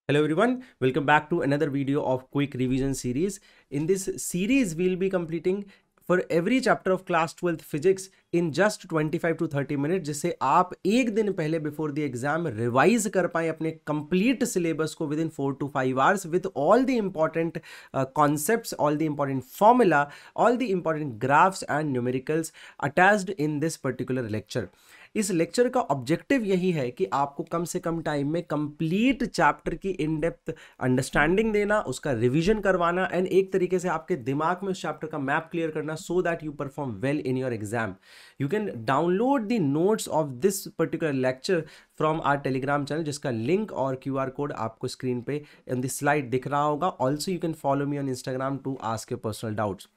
Hello everyone, welcome back to another video of quick revision series. In this series, we'll be completing for every chapter of class 12th physics in just 25 to 30 minutes, जिससे आप एक दिन पहले before the exam revise कर पाए अपने complete syllabus को with in 4 to 5 hours with all the important concepts, all the important formula, all the important graphs and numericals attached in this particular lecture. इस लेक्चर का objective यही है कि आपको कम से कम टाइम में कंप्लीट चैप्टर की इन डेप्थ अंडरस्टैंडिंग देना, उसका रिवीजन करवाना एंड एक तरीके से आपके दिमाग में उस चैप्टर का मैप क्लियर करना so that you perform well in your exam. You can download the notes of this particular lecture from our Telegram channel, जिसका लिंक और QR कोड आपको स्क्रीन पे इन द स्लाइड दिख रहा होगा. Also you can follow me on Instagram to ask your personal doubts.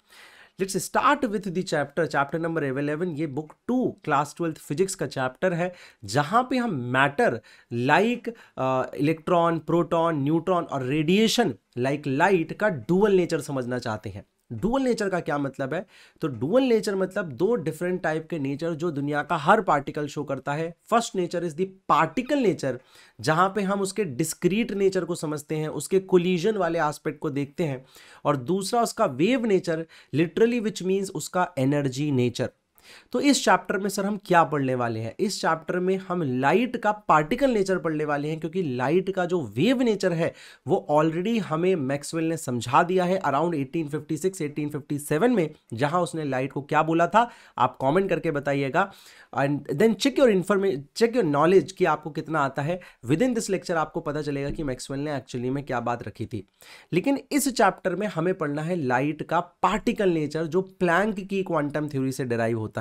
Let's start with the chapter number 11. ये book 2 class 12th physics का chapter है, जहां पे हम matter like electron, proton, neutron और रेडिएशन लाइक लाइट का dual nature समझना चाहते हैं. डुअल नेचर का क्या मतलब है? तो डुअल नेचर मतलब दो डिफरेंट टाइप के नेचर जो दुनिया का हर पार्टिकल शो करता है. First nature is the particle nature, जहां पे हम उसके डिस्क्रीट नेचर को समझते हैं, उसके कोलिजन वाले एस्पेक्ट को देखते हैं. और दूसरा उसका wave nature, literally which means उसका एनर्जी नेचर. तो इस चैप्टर में सर हम क्या पढ़ने वाले हैं? इस चैप्टर में हम लाइट का पार्टिकल नेचर पढ़ने वाले हैं, क्योंकि लाइट का जो वेव नेचर है वो ऑलरेडी हमें मैक्सवेल ने समझा दिया है अराउंड 1856-1857 में, जहां उसने लाइट को क्या बोला था. आप कमेंट करके बताइएगा and then check your knowledge कि आपको कितना आता है. विद इन दिस लेक्चर आपको पता चलेगा कि मैक्सवेल ने एक्चुअली में क्या बात रखी थी. लेकिन इस चैप्टर में हमें पढ़ना है लाइट का पार्टिकल नेचर, जो प्लैंक की क्वांटम थ्योरी से डिराइव होता है.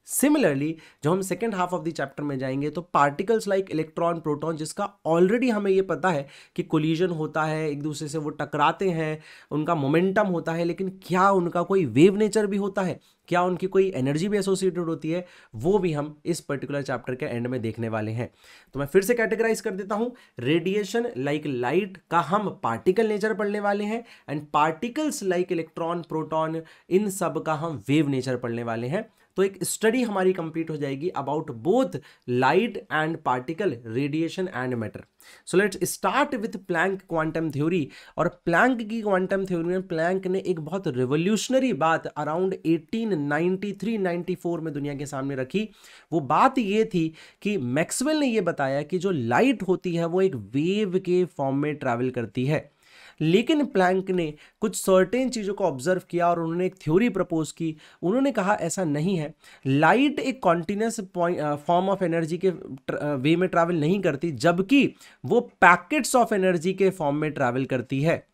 सिमिलरली जब हम second half of the chapter में जाएंगे तो पार्टिकल्स लाइक इलेक्ट्रॉन, प्रोटॉन, जिसका ऑलरेडी हमें ये पता है कि कोलिजन होता है, एक दूसरे से वो टकराते हैं, उनका मोमेंटम होता है, लेकिन क्या उनका कोई वेव नेचर भी होता है, क्या उनकी कोई एनर्जी भी एसोसिएटेड होती है, वो भी हम इस पर्टिकुलर चैप्टर के एंड में देखने वाले हैं. तो मैं फिर से कैटेगराइज कर देता हूं. रेडिएशन लाइक लाइट का हम पार्टिकल नेचर पढ़ने वाले हैं and particles like electron, proton, इन सब का हम वेव नेचर पढ़ने वाले हैं. तो एक स्टडी हमारी कंप्लीट हो जाएगी about both light and particle, radiation and matter. So let's start with Planck quantum theory. और प्लैंक की क्वांटम थ्योरी में प्लैंक ने एक बहुत रिवोल्यूशनरी बात अराउंड 1893-94 में दुनिया के सामने रखी. वो बात ये थी कि मैक्सवेल ने ये बताया कि जो लाइट होती है वो एक वेव के फॉर्म में ट्रैवल करती है. लेकिन प्लैंक ने कुछ सर्टेन चीज़ों को ऑब्जर्व किया और उन्होंने एक थ्योरी प्रपोज की. उन्होंने कहा ऐसा नहीं है, लाइट एक कॉन्टिन्यूस फॉर्म ऑफ एनर्जी के वे में ट्रैवल नहीं करती, जबकि वो पैकेट्स ऑफ एनर्जी के फॉर्म में ट्रैवल करती है.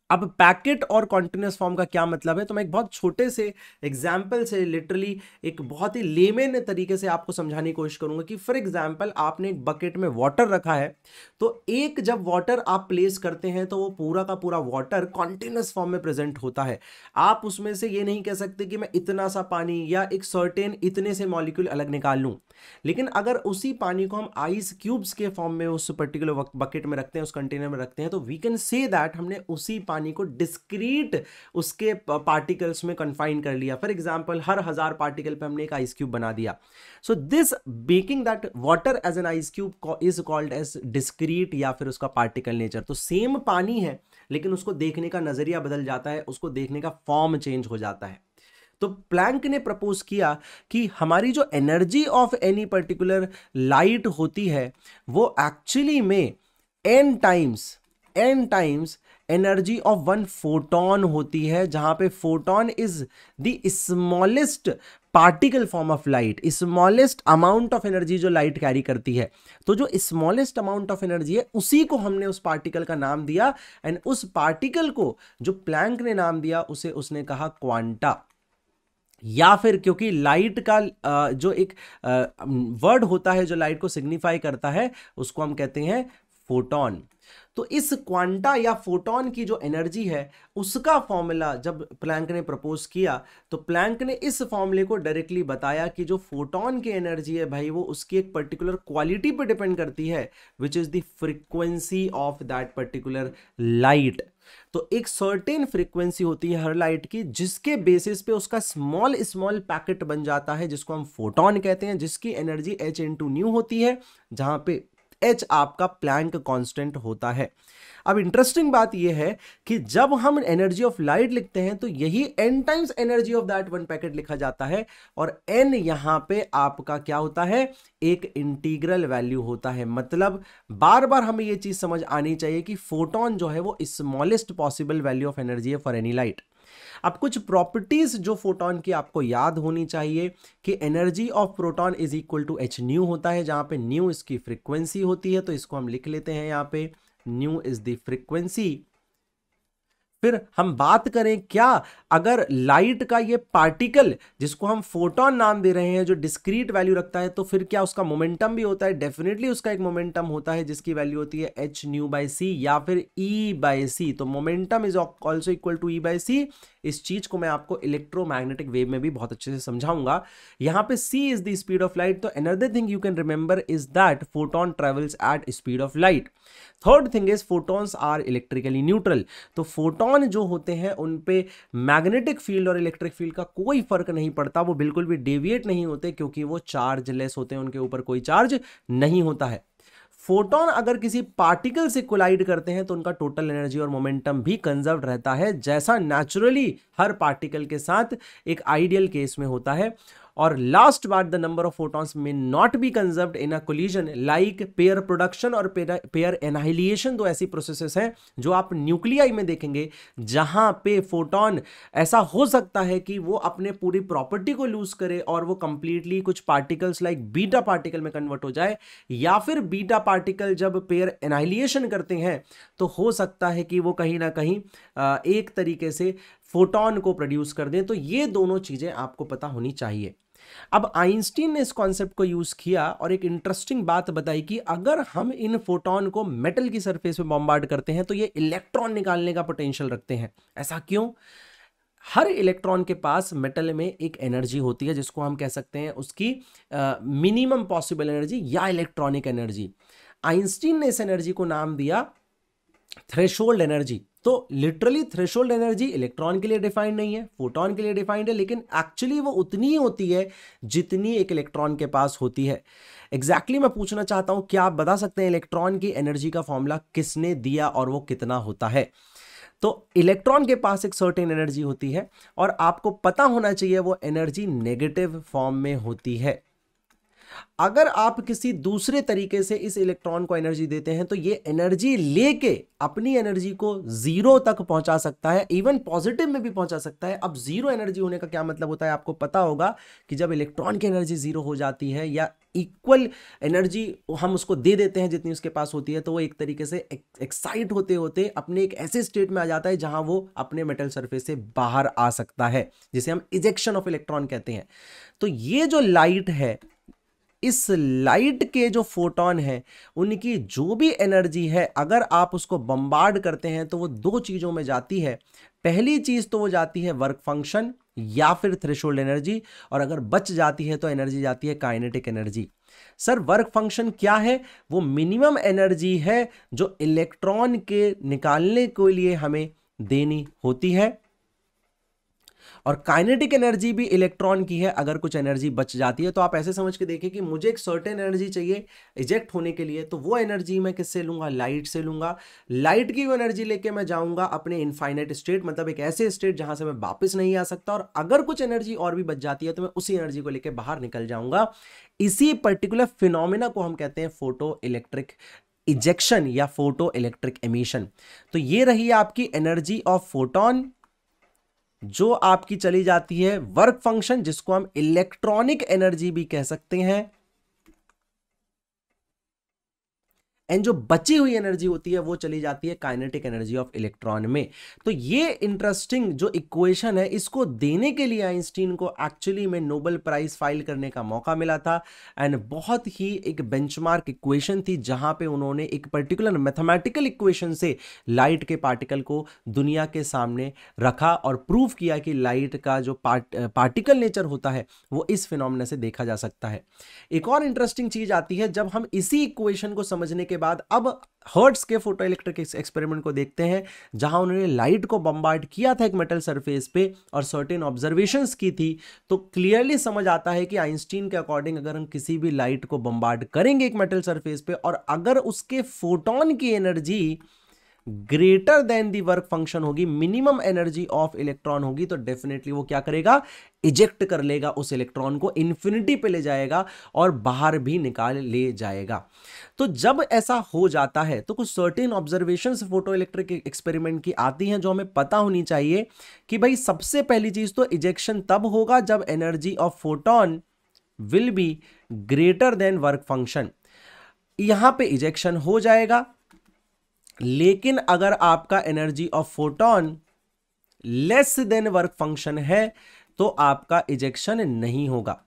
अब पैकेट और कॉन्टिन्यूस फॉर्म का क्या मतलब है, तो मैं एक बहुत छोटे से एग्जाम्पल से लिटरली एक बहुत ही लेमेन तरीके से आपको समझाने की कोशिश करूंगा. कि फॉर एग्जाम्पल आपने एक बकेट में वाटर रखा है, तो एक जब वाटर आप प्लेस करते हैं तो वो पूरा का पूरा वाटर कॉन्टिन्यूस फॉर्म में प्रेजेंट होता है. आप उसमें से ये नहीं कह सकते कि मैं इतना सा पानी या एक सर्टेन इतने से मॉलिक्यूल अलग निकाल लूं. लेकिन अगर उसी पानी को हम आइस क्यूब्स के फॉर्म में उस पर्टिकुलर बकेट में रखते हैं, उस कंटेनर में रखते हैं, तो वी कैन से दैट हमने उसी पानी को डिस्क्रीट उसके पार्टिकल्स में कन्फाइन कर लिया. फॉर एग्जांपल हर 1000 पार्टिकल पे हमने एक आइस क्यूब बना दिया. So this making that water as an ice cube is called as discrete या फिर उसका पार्टिकल नेचर. तो सेम पानी है लेकिन उसको देखने का नजरिया बदल जाता है, उसको देखने का फॉर्म चेंज हो जाता है. तो प्लैंक ने प्रपोज किया कि हमारी जो energy of any particular light होती है वो एक्चुअली में n times energy of one photon होती है, जहां पे photon is the smallest particle form of light, smallest amount of energy जो लाइट कैरी करती है. तो जो स्मॉलेस्ट अमाउंट ऑफ एनर्जी है उसी को हमने उस पार्टिकल का नाम दिया एंड उस पार्टिकल को जो प्लैंक ने नाम दिया उसे उसने कहा क्वांटा. या फिर क्योंकि लाइट का जो एक वर्ड होता है जो लाइट को सिग्निफाई करता है उसको हम कहते हैं फोटोन. तो इस क्वांटा या फोटोन की जो एनर्जी है उसका फॉर्मूला जब प्लैंक ने प्रपोज किया तो प्लैंक ने इस फॉर्मूले को डायरेक्टली बताया कि जो फोटोन की एनर्जी है भाई वो उसकी एक पर्टिकुलर क्वालिटी पे डिपेंड करती है, which is the frequency of that particular light. तो एक सर्टेन फ्रीक्वेंसी होती है हर लाइट की, जिसके बेसिस पे उसका स्मॉल पैकेट बन जाता है जिसको हम फोटोन कहते हैं, जिसकी एनर्जी h into न्यू होती है, जहां पे h आपका प्लैंक कांस्टेंट होता है। अब इंटरेस्टिंग बात यह है कि जब हम एनर्जी ऑफ लाइट लिखते हैं तो यही n times energy of that one packet लिखा जाता है, और n यहां पे आपका क्या होता है, एक इंटीग्रल वैल्यू होता है। मतलब बार बार हमें यह चीज समझ आनी चाहिए कि फोटोन जो है वो smallest possible value of energy है फॉर एनी लाइट। अब कुछ प्रॉपर्टीज जो फोटोन की आपको याद होनी चाहिए कि energy of proton is equal to H nu होता है, जहां पे न्यू इसकी फ्रीक्वेंसी होती है, तो इसको हम लिख लेते हैं यहां पे न्यू इज द फ्रीक्वेंसी। फिर हम बात करें क्या, अगर लाइट का ये पार्टिकल जिसको हम फोटोन नाम दे रहे हैं जो डिस्क्रीट वैल्यू रखता है, तो फिर क्या उसका मोमेंटम भी होता है? डेफिनेटली उसका एक मोमेंटम होता है जिसकी वैल्यू होती है एच न्यू बाई सी या फिर ई बाई सी। तो momentum is also equal to E by C. इस चीज को मैं आपको इलेक्ट्रोमैग्नेटिक वेव में भी बहुत अच्छे से समझाऊंगा। यहां पे c is the speed of light. तो another thing you can remember is that photon travels at speed of light. Third thing is photons are electrically neutral. तो फोटोन जो होते हैं उन पे मैग्नेटिक फील्ड और इलेक्ट्रिक फील्ड का कोई फर्क नहीं पड़ता, वो बिल्कुल भी डेविएट नहीं होते क्योंकि वो चार्जलेस होते हैं, उनके ऊपर कोई चार्ज नहीं होता है। फोटोन अगर किसी पार्टिकल से कोलाइड करते हैं तो उनका टोटल एनर्जी और मोमेंटम भी कंजर्व रहता है, जैसा नेचुरली हर पार्टिकल के साथ एक आइडियल केस में होता है। और लास्ट बात, the number of photons may not be conserved in a collision like pair production और पेयर एनाहिलिएशन। दो ऐसी प्रोसेसेस हैं जो आप न्यूक्लियाई में देखेंगे, जहां पे फोटोन ऐसा हो सकता है कि वो अपने पूरी प्रॉपर्टी को लूज करे और वो कंप्लीटली कुछ पार्टिकल्स लाइक बीटा पार्टिकल में कन्वर्ट हो जाए, या फिर बीटा पार्टिकल जब पेयर एनाहिलिएशन करते हैं तो हो सकता है कि वो कहीं ना कहीं एक तरीके से फोटोन को प्रोड्यूस कर दें। तो ये दोनों चीजें आपको पता होनी चाहिए। अब आइंस्टीन ने इस कॉन्सेप्ट को यूज किया और एक इंटरेस्टिंग बात बताई कि अगर हम इन फोटोन को मेटल की सरफेस पे बॉम्बार्ड करते हैं तो ये इलेक्ट्रॉन निकालने का पोटेंशियल रखते हैं। ऐसा क्यों? हर इलेक्ट्रॉन के पास मेटल में एक एनर्जी होती है जिसको हम कह सकते हैं उसकी मिनिमम पॉसिबल एनर्जी या इलेक्ट्रॉनिक एनर्जी। आइंस्टीन ने इस एनर्जी को नाम दिया थ्रेशोल्ड एनर्जी। तो लिटरली थ्रेशोल्ड एनर्जी इलेक्ट्रॉन के लिए डिफाइंड नहीं है, फोटोन के लिए डिफाइंड है, लेकिन एक्चुअली वो उतनी ही होती है जितनी एक इलेक्ट्रॉन के पास होती है। एग्जैक्टली मैं पूछना चाहता हूं, क्या आप बता सकते हैं इलेक्ट्रॉन की एनर्जी का फॉर्मूला किसने दिया और वो कितना होता है? तो इलेक्ट्रॉन के पास एक सर्टेन एनर्जी होती है और आपको पता होना चाहिए वो एनर्जी नेगेटिव फॉर्म में होती है। अगर आप किसी दूसरे तरीके से इस इलेक्ट्रॉन को एनर्जी देते हैं तो ये एनर्जी लेके अपनी एनर्जी को जीरो तक पहुंचा सकता है, इवन पॉजिटिव में भी पहुंचा सकता है। अब जीरो एनर्जी होने का क्या मतलब होता है? आपको पता होगा कि जब इलेक्ट्रॉन की एनर्जी जीरो हो जाती है या इक्वल एनर्जी हम उसको दे देते हैं जितनी उसके पास होती है, तो वो एक तरीके से एक्साइट होते होते अपने एक ऐसे स्टेट में आ जाता है जहां वो अपने मेटल सरफेस से बाहर आ सकता है, जिसे हम इजेक्शन ऑफ इलेक्ट्रॉन कहते हैं। तो ये जो लाइट है, इस लाइट के जो फोटोन है उनकी जो भी एनर्जी है, अगर आप उसको बम्बार्ड करते हैं तो वो दो चीजों में जाती है। पहली चीज तो वो जाती है वर्क फंक्शन या फिर थ्रेशोल्ड एनर्जी, और अगर बच जाती है तो एनर्जी जाती है kinetic energy. Sir work function क्या है? वो मिनिमम एनर्जी है जो इलेक्ट्रॉन के निकालने के लिए हमें देनी होती है, और काइनेटिक एनर्जी भी इलेक्ट्रॉन की है। अगर कुछ एनर्जी बच जाती है तो आप ऐसे समझ के देखिए कि मुझे एक सर्टेन एनर्जी चाहिए इजेक्ट होने के लिए, तो वो एनर्जी मैं किससे लूंगा? लाइट से लूंगा। लाइट की वो एनर्जी लेके मैं जाऊंगा अपने इनफाइनाइट स्टेट, मतलब एक ऐसे स्टेट जहां से मैं वापस नहीं आ सकता, और अगर कुछ एनर्जी और भी बच जाती है तो मैं उसी एनर्जी को लेके बाहर निकल जाऊंगा। इसी पर्टिकुलर फिनोमेना को हम कहते हैं फोटो इलेक्ट्रिक इजेक्शन या फोटो इलेक्ट्रिक एमिशन। तो ये रही आपकी एनर्जी ऑफ फोटोन जो आपकी चली जाती है वर्क फंक्शन, जिसको हम इलेक्ट्रॉनिक एनर्जी भी कह सकते हैं, एंड जो बची हुई एनर्जी होती है वो चली जाती है काइनेटिक एनर्जी ऑफ इलेक्ट्रॉन में। तो ये इंटरेस्टिंग जो इक्वेशन है, इसको देने के लिए आइंस्टीन को एक्चुअली में नोबेल प्राइज फाइल करने का मौका मिला था, एंड बहुत ही एक बेंचमार्क इक्वेशन थी जहां पे उन्होंने एक पर्टिकुलर मैथमेटिकल इक्वेशन से लाइट के पार्टिकल को दुनिया के सामने रखा और प्रूव किया कि लाइट का जो पार्टिकल नेचर होता है वो इस फिनोमेना से देखा जा सकता है। एक और इंटरेस्टिंग चीज आती है, जब हम इसी इक्वेशन को समझने के के बाद अब हर्ट्ज के फोटो इलेक्ट्रिक एक्सपेरिमेंट को देखते हैं, जहां उन्होंने लाइट को बम्बार्ड किया था एक मेटल सरफेस पे और सर्टेन ऑब्जर्वेशंस की थी। तो क्लियरली समझ आता है कि आइंस्टीन के अकॉर्डिंग अगर हम किसी भी लाइट को बम्बार्ड करेंगे एक मेटल सरफेस पे और अगर उसके फोटोन की energy greater than the work function होगी, मिनिमम एनर्जी ऑफ इलेक्ट्रॉन होगी, तो डेफिनेटली वो क्या करेगा, इजेक्ट कर लेगा उस इलेक्ट्रॉन को, इन्फिनिटी पे ले जाएगा और बाहर भी निकाल ले जाएगा। तो जब ऐसा हो जाता है तो कुछ certain observations photo electric experiment की आती हैं जो हमें पता होनी चाहिए कि भाई सबसे पहली चीज तो इजेक्शन तब होगा जब energy of photon will be greater than work function. यहां पे इजेक्शन हो जाएगा, लेकिन अगर आपका energy of photon less than work function है तो आपका इजेक्शन नहीं होगा।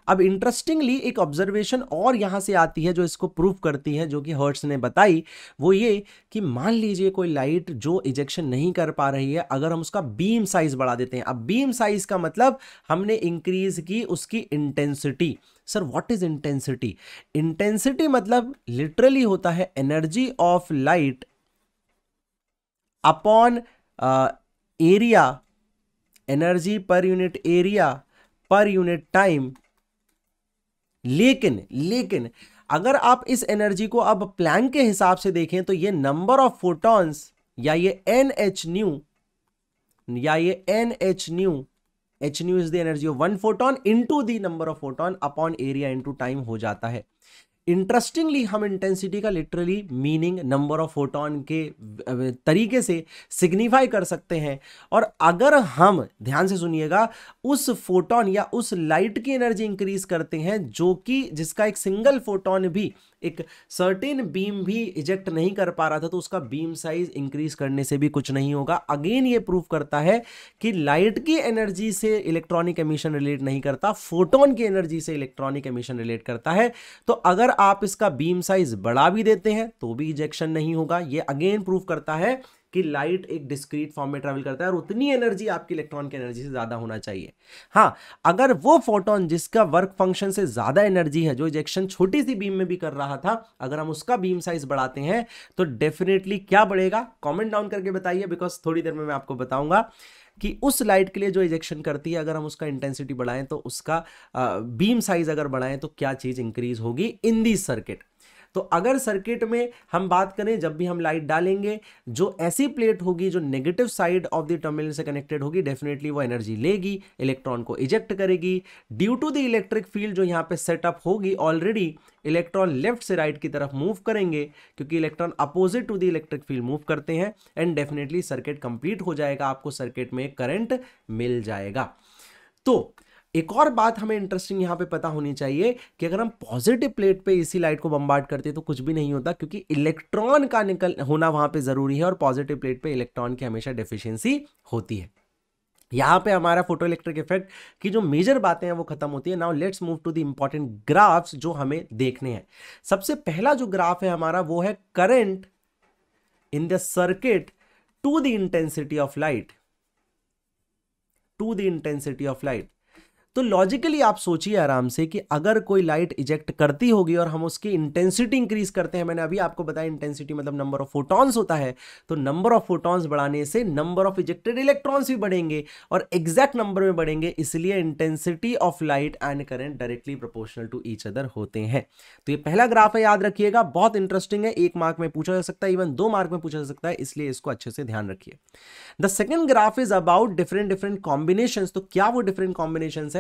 अब इंटरेस्टिंगली एक ऑब्जर्वेशन और यहां से आती है जो इसको प्रूव करती है, जो कि हर्ट्ज ने बताई, वो ये कि मान लीजिए कोई लाइट जो इजेक्शन नहीं कर पा रही है, अगर हम उसका बीम साइज बढ़ा देते हैं। अब बीम साइज का मतलब हमने इंक्रीज की उसकी intensity. Sir what is intensity? Intensity मतलब लिटरली होता है energy of light upon area, energy per unit area per unit time. लेकिन अगर आप इस एनर्जी को अब प्लैंक के हिसाब से देखें तो ये नंबर ऑफ फोटॉन्स या ये NH new h new is the energy of one photon into the number of photon upon area into time हो जाता है। इंटरेस्टिंगली हम इंटेंसिटी का literally meaning number of photon के तरीके से सिग्निफाई कर सकते हैं। और अगर हम ध्यान से सुनिएगा उस फोटोन या उस लाइट की एनर्जी इंक्रीज करते हैं जो कि जिसका एक सिंगल फोटोन भी एक सर्टेन बीम भी इजेक्ट नहीं कर पा रहा था, तो उसका बीम साइज इंक्रीज करने से भी कुछ नहीं होगा। अगेन ये प्रूव करता है कि लाइट की एनर्जी से इलेक्ट्रॉनिक एमिशन रिलेट नहीं करता, फोटोन की एनर्जी से इलेक्ट्रॉनिक एमिशन रिलेट करता है। तो अगर आप इसका बीम साइज बढ़ा भी देते हैं तो भी इजेक्शन नहीं होगा। ये अगेन प्रूव करता है कि लाइट एक डिस्क्रीट फॉर्म में ट्रैवल करता है और उतनी एनर्जी आपकी इलेक्ट्रॉन की एनर्जी से ज्यादा होना चाहिए। हाँ, अगर वो फोटोन जिसका वर्क फंक्शन से ज्यादा एनर्जी है, जो इजेक्शन छोटी सी बीम में भी कर रहा था, अगर हम उसका बीम साइज बढ़ाते हैं तो डेफिनेटली क्या बढ़ेगा, कमेंट डाउन करके बताइए, बिकॉज थोड़ी देर में मैं आपको बताऊंगा कि उस लाइट के लिए जो इजेक्शन करती है अगर हम उसका इंटेंसिटी बढ़ाएं तो उसका बीम साइज अगर बढ़ाएं तो क्या चीज इंक्रीज होगी इन दी सर्किट। तो अगर सर्किट में हम बात करें, जब भी हम लाइट डालेंगे, जो ऐसी प्लेट होगी जो negative side of the terminal से कनेक्टेड होगी, डेफिनेटली वो एनर्जी लेगी, इलेक्ट्रॉन को इजेक्ट करेगी। Due to the electric field जो यहाँ पे सेटअप होगी ऑलरेडी, इलेक्ट्रॉन लेफ्ट से राइट की तरफ मूव करेंगे क्योंकि electron opposite to the electric field move करते हैं, एंड डेफिनेटली सर्किट कंप्लीट हो जाएगा, आपको सर्किट में करंट मिल जाएगा। तो एक और बात हमें इंटरेस्टिंग यहां पे पता होनी चाहिए कि अगर हम पॉजिटिव प्लेट पे इसी लाइट को बम्बार्ड करते हैं तो कुछ भी नहीं होता, क्योंकि इलेक्ट्रॉन का होना वहां पे जरूरी है और पॉजिटिव प्लेट पे इलेक्ट्रॉन की हमेशा डेफिशिएंसी होती है। यहां पे हमारा फोटो इलेक्ट्रिक इफेक्ट की जो मेजर बातें हैं वो खत्म होती है। Now let's move to the important graphs जो हमें देखने हैं। सबसे पहला जो ग्राफ है हमारा वो है current in the circuit to the intensity of light, तो लॉजिकली आप सोचिए आराम से कि अगर कोई लाइट इजेक्ट करती होगी और हम उसकी इंटेंसिटी इंक्रीज करते हैं, मैंने अभी आपको बताया इंटेंसिटी मतलब नंबर ऑफ फोटॉन्स होता है, तो नंबर ऑफ फोटॉन्स बढ़ाने से नंबर ऑफ इजेक्टेड इलेक्ट्रॉन्स भी बढ़ेंगे और एग्जैक्ट नंबर में बढ़ेंगे, इसलिए intensity of light and current directly proportional to each other होते हैं। तो ये पहला ग्राफ है, याद रखिएगा, बहुत इंटरेस्टिंग है, 1 मार्क में पूछा जा सकता है, इवन 2 मार्क में पूछा जा सकता है, इसलिए इसको अच्छे से ध्यान रखिए। The second graph is about different combinations. तो क्या वो डिफरेंट कॉम्बिनेशंस है?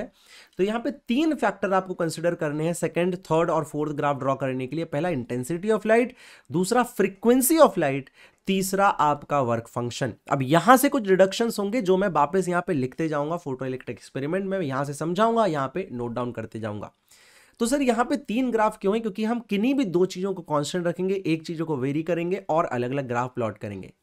तो यहां पे 3 फैक्टर आपको कंसीडर करने हैं सेकंड, थर्ड और फोर्थ ग्राफ ड्रॉ करने के लिए। पहला इंटेंसिटी ऑफ लाइट, दूसरा फ्रीक्वेंसी ऑफ लाइट, तीसरा आपका वर्क फंक्शन। अब यहां से कुछ रिडक्शंस होंगे जो मैं वापस यहां पे लिखते जाऊंगा, फोटो इलेक्ट्रिक एक्सपेरिमेंट में यहां से समझाऊंगा, यहां पे नोट डाउन करते जाऊंगा। तो सर यहां पे 3 ग्राफ क्यों है? क्योंकि हम किन्हीं भी 2 चीजों को कांस्टेंट रखेंगे, एक चीजों को वेरी करेंगे और अलग अलग ग्राफ प्लॉट करेंगे।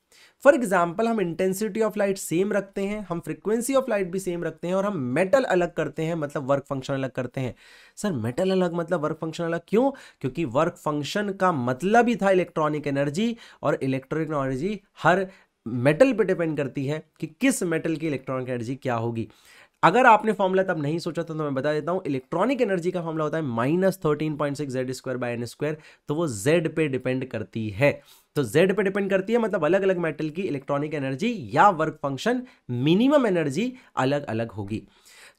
फॉर एग्जाम्पल हम इंटेंसिटी ऑफ लाइट सेम रखते हैं, हम फ्रीक्वेंसी ऑफ लाइट भी सेम रखते हैं और हम मेटल अलग करते हैं, मतलब वर्क फंक्शन अलग करते हैं। सर मेटल अलग मतलब वर्क फंक्शन अलग क्यों? क्योंकि वर्क फंक्शन का मतलब ही था इलेक्ट्रॉनिक एनर्जी, और इलेक्ट्रॉनिक एनर्जी हर मेटल पे डिपेंड करती है कि किस मेटल की इलेक्ट्रॉनिक एनर्जी क्या होगी। अगर आपने फॉर्मूला तब नहीं सोचा तो मैं बता देता हूं, इलेक्ट्रॉनिक एनर्जी का फॉर्मूला होता है -13.6 Z²/n², तो वो Z पे डिपेंड करती है। तो Z पे डिपेंड करती है मतलब अलग अलग मेटल की इलेक्ट्रॉनिक एनर्जी या वर्क फंक्शन, मिनिमम एनर्जी अलग अलग होगी।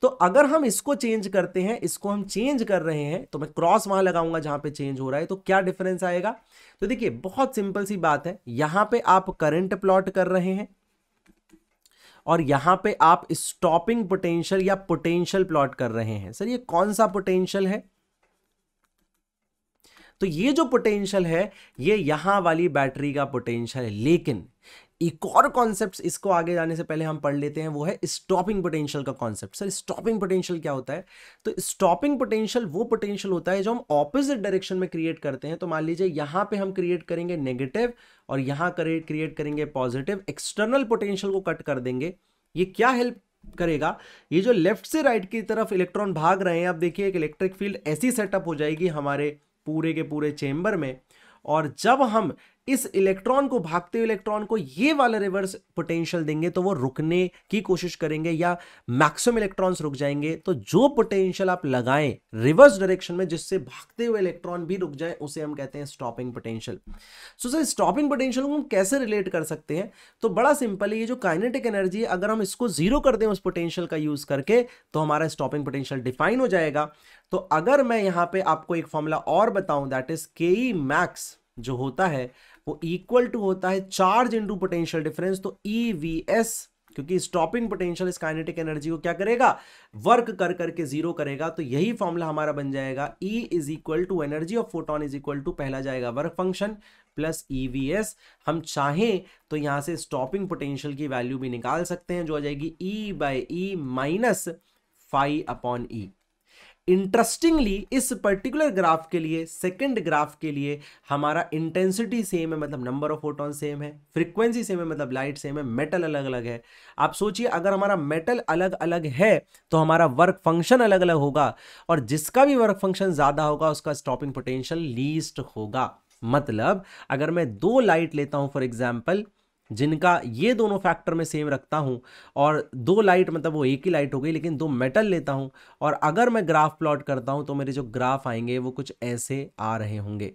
तो अगर हम इसको चेंज करते हैं, इसको हम चेंज कर रहे हैं, तो मैं क्रॉस वहां लगाऊंगा जहां पे चेंज हो रहा है, तो क्या डिफरेंस आएगा? तो देखिए बहुत सिंपल सी बात है, यहां पे आप करंट प्लॉट कर रहे हैं और यहां पे आप स्टॉपिंग पोटेंशियल या पोटेंशियल प्लॉट कर रहे हैं। सर ये कौन सा पोटेंशियल है? तो ये जो पोटेंशियल है ये यहां वाली बैटरी का पोटेंशियल है। लेकिन एक और कॉन्सेप्ट इसको आगे जाने से पहले हम पढ़ लेते हैं, वो है स्टॉपिंग पोटेंशियल का कॉन्सेप्ट। सर स्टॉपिंग पोटेंशियल क्या होता है? तो स्टॉपिंग पोटेंशियल वो पोटेंशियल होता है जो हम ऑपोजिट डायरेक्शन में क्रिएट करते हैं। तो मान लीजिए यहां पे हम क्रिएट करेंगे नेगेटिव और यहां क्रिएट करेंगे पॉजिटिव, एक्सटर्नल पोटेंशियल को कट कर देंगे। ये क्या हेल्प करेगा? ये जो लेफ्ट से राइट की तरफ इलेक्ट्रॉन भाग रहे हैं, आप देखिए एक इलेक्ट्रिक फील्ड ऐसी सेटअप हो जाएगी हमारे पूरे के पूरे चेंबर में, और जब हम इस इलेक्ट्रॉन को, भागते हुए इलेक्ट्रॉन को ये वाला रिवर्स पोटेंशियल देंगे तो वो रुकने की कोशिश करेंगे या मैक्सिमम इलेक्ट्रॉन्स रुक जाएंगे। तो जो पोटेंशियल आप लगाएं रिवर्स डायरेक्शन में जिससे भागते हुए इलेक्ट्रॉन भी रुक जाए, उसे हम कहते हैं stopping potential. So sir stopping potential को हम कैसे रिलेट कर सकते हैं? तो बड़ा सिंपल है, ये जो काइनेटिक एनर्जी है अगर हम इसको जीरो कर दें उस पोटेंशियल का यूज करके, तो हमारा स्टॉपिंग पोटेंशियल डिफाइन हो जाएगा। तो अगर मैं यहां पे आपको एक फॉर्मूला और बताऊं, दैट इज के मैक्स जो होता है वो इक्वल टू होता है चार्ज इनटू पोटेंशियल डिफरेंस। तो EVS, क्योंकि स्टॉपिंग पोटेंशियल इस काइनेटिक एनर्जी को क्या करेगा? वर्क कर करके जीरो करेगा। तो यही फॉर्मूला हमारा बन जाएगा, E is equal to energy of photon is equal to, पहला जाएगा वर्क फंक्शन प्लस EVS। हम चाहें तो यहां से स्टॉपिंग पोटेंशियल की वैल्यू भी निकाल सकते हैं जो आ जाएगी E/E माइनस phi/E। इंटरेस्टिंगली इस पर्टिकुलर ग्राफ के लिए, सेकंड ग्राफ के लिए, हमारा इंटेंसिटी सेम है मतलब नंबर ऑफ फोटॉन सेम है, फ्रीक्वेंसी सेम है मतलब लाइट सेम है, मेटल अलग अलग है। आप सोचिए अगर हमारा मेटल अलग अलग है तो हमारा वर्क फंक्शन अलग अलग होगा, और जिसका भी वर्क फंक्शन ज्यादा होगा उसका स्टॉपिंग पोटेंशियल लीस्ट होगा। मतलब अगर मैं दो लाइट लेता हूं फॉर एग्जाम्पल, जिनका ये दोनों फैक्टर में सेम रखता हूं, और दो लाइट मतलब वो एक ही लाइट हो गई, लेकिन दो मेटल लेता हूं और अगर मैं ग्राफ प्लॉट करता हूं तो मेरे जो ग्राफ आएंगे वो कुछ ऐसे आ रहे होंगे।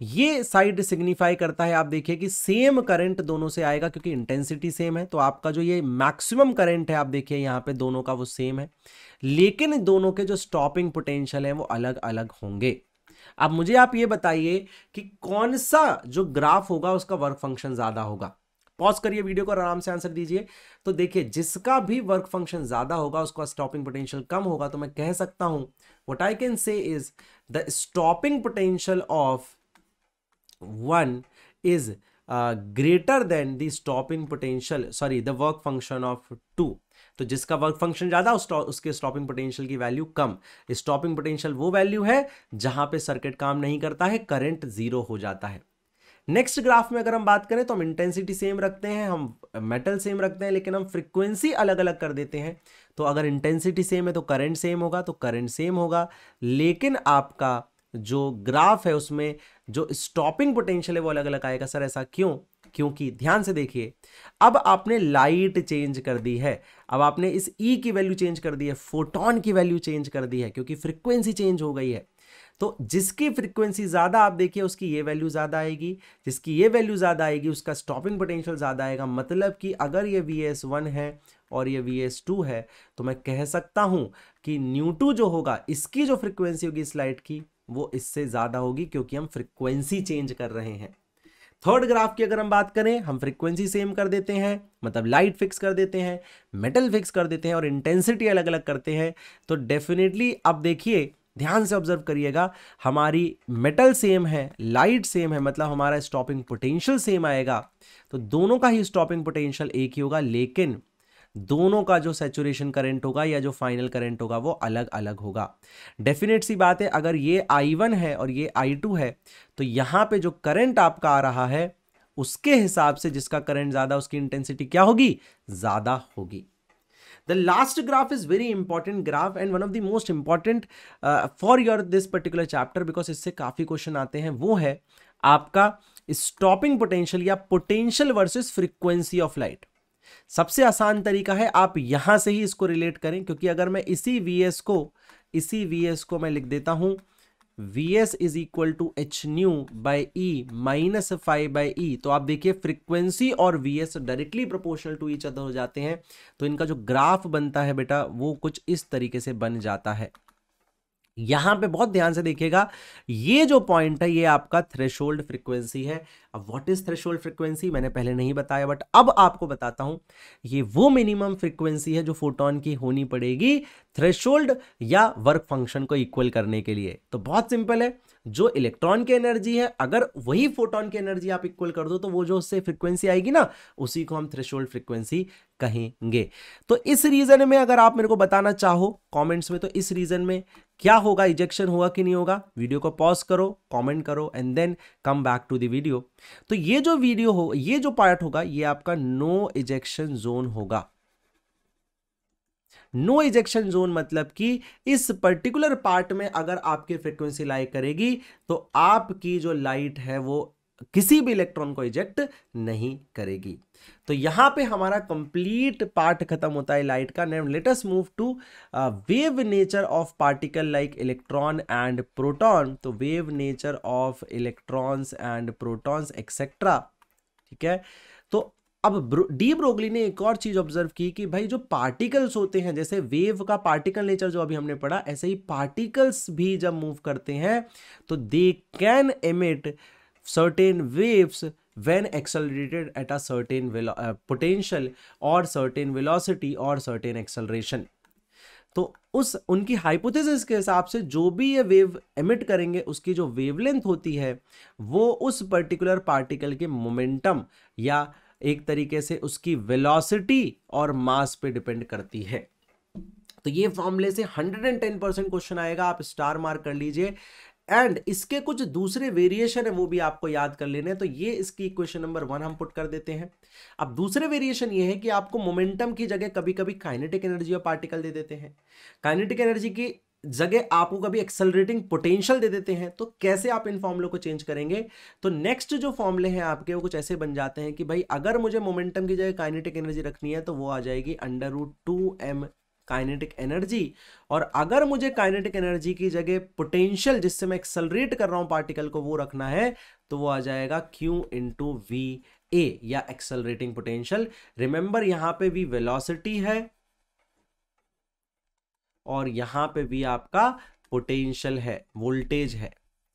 ये साइड सिग्निफाई करता है, आप देखिए कि सेम करंट दोनों से आएगा क्योंकि इंटेंसिटी सेम है। तो आपका जो ये मैक्सिमम करंट है आप देखिए यहां पे दोनों का वो सेम है, लेकिन दोनों के जो स्टॉपिंग पोटेंशियल है वो अलग अलग होंगे। अब मुझे आप ये बताइए कि कौन सा जो ग्राफ होगा उसका वर्क फंक्शन ज्यादा होगा। पॉज करिए वीडियो को और आराम से आंसर दीजिए। तो देखिए जिसका भी वर्क फंक्शन ज्यादा होगा उसका स्टॉपिंग पोटेंशियल कम होगा। तो मैं कह सकता हूं what I can say is the stopping potential of one is greater than the stopping potential, sorry the work function of two. तो जिसका वर्क फंक्शन ज्यादा उसके स्टॉपिंग पोटेंशियल की वैल्यू कम। स्टॉपिंग पोटेंशियल वो वैल्यू है जहां पे सर्किट काम नहीं करता है, करंट जीरो हो जाता है। नेक्स्ट ग्राफ में अगर हम बात करें तो हम इंटेंसिटी सेम रखते हैं, हम मेटल सेम रखते हैं, लेकिन हम फ्रीक्वेंसी अलग अलग कर देते हैं। तो अगर इंटेंसिटी सेम है तो करंट सेम होगा, तो करंट सेम होगा, लेकिन आपका जो ग्राफ है उसमें जो स्टॉपिंग पोटेंशियल है वो अलग अलग आएगा। सर ऐसा क्यों? क्योंकि ध्यान से देखिए, अब आपने लाइट चेंज कर दी है, अब आपने इस E की वैल्यू चेंज कर दी है, फोटोन की वैल्यू चेंज कर दी है, क्योंकि फ्रीक्वेंसी चेंज हो गई है। तो जिसकी फ्रीक्वेंसी ज्यादा आप देखिए उसकी ये वैल्यू ज्यादा आएगी, जिसकी ये वैल्यू ज्यादा आएगी उसका स्टॉपिंग पोटेंशियल ज्यादा आएगा। मतलब कि अगर ये VS1 है और ये VS2 है तो मैं कह सकता हूं कि न्यू2 जो होगा, इसकी जो फ्रीक्वेंसी होगी इस लाइट की, वो इससे ज्यादा होगी क्योंकि हम फ्रीक्वेंसी चेंज कर रहे हैं। थर्ड ग्राफ की अगर हम बात करें, हम फ्रीक्वेंसी सेम कर देते हैं, मतलब लाइट फिक्स कर देते हैं, मेटल फिक्स कर देते हैं और इंटेंसिटी अलग अलग करते हैं। तो डेफिनेटली अब देखिए ध्यान से ऑब्जर्व करिएगा, हमारी मेटल सेम है, लाइट सेम है, मतलब हमारा स्टॉपिंग पोटेंशियल सेम आएगा। तो दोनों का ही स्टॉपिंग पोटेंशियल एक ही होगा, लेकिन दोनों का जो सैचुरेशन करंट होगा या जो फाइनल करंट होगा वो अलग अलग होगा। डेफिनेट सी बात है, अगर ये I1 है और ये I2 है तो यहां पे जो करंट आपका आ रहा है उसके हिसाब से जिसका करंट ज्यादा उसकी इंटेंसिटी क्या होगी? ज्यादा होगी। The last graph is very important graph and one of the most important for your this particular chapter because इससे काफी क्वेश्चन आते हैं। वो है आपका स्टॉपिंग पोटेंशियल या potential versus frequency of light. सबसे आसान तरीका है आप यहां से ही इसको रिलेट करें, क्योंकि अगर मैं इसी वीएस को मैं लिख देता हूं Vs is equal to H nu by e minus 5/e, तो आप देखिए फ्रीक्वेंसी और Vs directly proportional to each other हो जाते हैं, तो इनका जो ग्राफ बनता है बेटा वो कुछ इस तरीके से बन जाता है। यहां पे बहुत ध्यान से देखिएगा, ये जो पॉइंट है ये आपका थ्रेशोल्ड फ्रीक्वेंसी है। अब व्हाट इज थ्रेशोल्ड फ्रीक्वेंसी मैंने पहले नहीं बताया, बट अब आपको बताता हूं। ये वो मिनिमम फ्रीक्वेंसी है जो फोटोन की होनी पड़ेगी थ्रेशोल्ड या वर्क फंक्शन को इक्वल करने के लिए। तो बहुत सिंपल है, जो इलेक्ट्रॉन की एनर्जी है अगर वही फोटोन की एनर्जी आप इक्वल कर दो तो वो जो उससे फ्रीक्वेंसी आएगी ना, उसी को हम थ्रेशोल्ड फ्रीक्वेंसी कहेंगे। तो इस रीजन में अगर आप मेरे को बताना चाहो कमेंट्स में, तो इस रीजन में क्या होगा, इजेक्शन होगा कि नहीं होगा, वीडियो को पॉज करो, कमेंट करो and then come back to the video. तो ये जो वीडियो हो, ये जो पार्ट होगा ये आपका नो इजेक्शन जोन होगा। नो इजेक्शन जोन मतलब कि इस पर्टिकुलर पार्ट में अगर आपकी फ्रीक्वेंसी लाई करेगी तो आपकी जो लाइट है वो किसी भी इलेक्ट्रॉन को इजेक्ट नहीं करेगी। तो यहां पे हमारा कंप्लीट पार्ट खत्म होता है लाइट का। Now let us move to wave nature of particle like electron and proton. तो wave nature of electrons and protons etcetera, ठीक है। तो अब डी ब्रोगली ने एक और चीज ऑब्जर्व की कि भाई जो पार्टिकल्स होते हैं, जैसे वेव का पार्टिकल नेचर जो अभी हमने पढ़ा, ऐसे ही पार्टिकल्स भी जब मूव करते हैं तो they can emit certain waves when accelerated at a certain potential or certain velocity or certain acceleration। तो उनकी हाइपोथेसिस के हिसाब से जो भी ये वेव एमिट करेंगे उसकी जो वेवलेंथ होती है वो उस पर्टिकुलर पार्टिकल के मोमेंटम या एक तरीके से उसकी वेलोसिटी और मास पे डिपेंड करती है। तो ये फॉर्मूले से 110% क्वेश्चन आएगा, आप स्टार मार्क कर लीजिए। एंड इसके कुछ दूसरे वेरिएशन है वो भी आपको याद कर लेने हैं। तो ये इसकी इक्वेशन नंबर 1 हम पुट कर देते हैं। अब दूसरे वेरिएशन ये है कि आपको मोमेंटम की जगह कभी कभी काइनेटिक एनर्जी और पार्टिकल दे देते हैं, काइनेटिक एनर्जी की जगह आपको कभी एक्सेलरेटिंग पोटेंशियल दे देते हैं। तो कैसे आप इन फॉर्मूलों को चेंज करेंगे? तो नेक्स्ट जो फॉर्मूले हैं आपके वो कुछ ऐसे बन जाते हैं कि भाई अगर मुझे मोमेंटम की जगह काइनेटिक एनर्जी रखनी है तो वो आ जाएगी √2m काइनेटिक एनर्जी, और अगर मुझे काइनेटिक एनर्जी की जगह पोटेंशियल जिससे मैं एक्सेलरेट कर रहा हूं पार्टिकल को वो रखना है तो वो आ जाएगा Q × VA या एक्सेलरेटिंग पोटेंशियल। रिमेंबर यहां पे भी वेलोसिटी है और यहां पे भी आपका पोटेंशियल है, वोल्टेज है।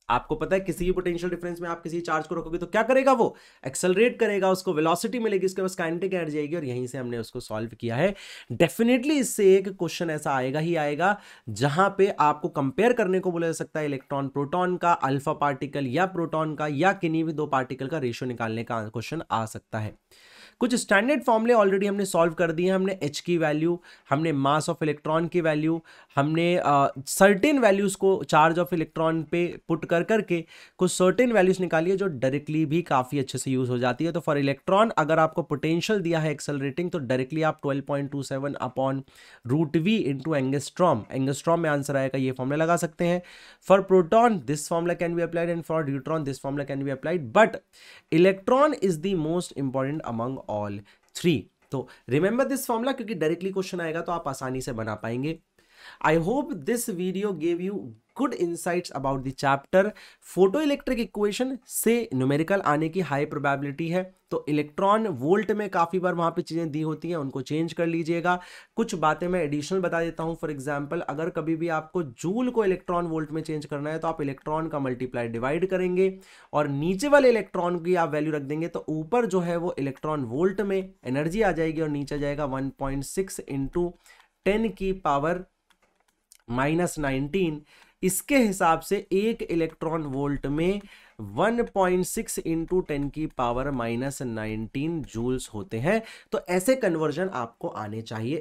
आपको पता है किसी भी पोटेंशियल डिफरेंस में आप किसी चार्ज को रखोगे तो क्या करेगा, वो एक्सेलरेट करेगा, उसको वेलोसिटी मिलेगी, उसके पास काइनेटिक एनर्जी आएगी, और यहीं से हमने उसको सॉल्व किया है। डेफिनेटली इससे एक क्वेश्चन ऐसा आएगा ही आएगा जहां पे आपको कंपेयर करने को बोला जा सकता है इलेक्ट्रॉन प्रोटॉन का, अल्फा पार्टिकल या प्रोटॉन का, या किन्हीं भी दो पार्टिकल का रेशियो निकालने का क्वेश्चन आ सकता है। कुछ स्टैंडर्ड फॉर्मूले ऑलरेडी हमने सॉल्व कर दिए हैं। हमने H की वैल्यू, हमने मास ऑफ इलेक्ट्रॉन की वैल्यू, हमने सर्टेन वैल्यूज को चार्ज ऑफ इलेक्ट्रॉन पे पुट करके कुछ सर्टेन वैल्यूज निकाली है जो डायरेक्टली भी काफी अच्छे से यूज हो जाती है। तो फॉर इलेक्ट्रॉन अगर आपको पोटेंशियल दिया है एक्सेलरेटिंग तो डायरेक्टली आप 12.27 upon √V into angstrom, angstrom में आंसर आएगा, ये फॉर्मूला लगा सकते हैं। For proton this formula can be applied and for neutron this formula can be applied, but electron is the most important among all 3। तो remember this formula क्योंकि directly question आएगा तो आप आसानी से बना पाएंगे। I hope this video gave you good insights about the chapter. Photo electric equation से न्यूमेरिकल आने की हाई प्रोबेबिलिटी है, तो इलेक्ट्रॉन वोल्ट में काफी बार वहां पे चीजें दी होती हैं, उनको चेंज कर लीजिएगा। कुछ बातें मैं एडिशनल बता देता हूं। फॉर एग्जांपल अगर कभी भी आपको जूल को इलेक्ट्रॉन वोल्ट में चेंज करना है तो आप इलेक्ट्रॉन का मल्टीप्लाई डिवाइड करेंगे और नीचे वाले इलेक्ट्रॉन की आप वैल्यू रख देंगे, तो ऊपर जो है वो इलेक्ट्रॉन वोल्ट में एनर्जी आ जाएगी और नीचे जाएगा 1.6 × 10⁻⁻⁹। इसके हिसाब से एक इलेक्ट्रॉन वोल्ट में 1.6 × 10⁻⁻⁹ जूल्स होते हैं। तो ऐसे कन्वर्जन आपको आने चाहिए।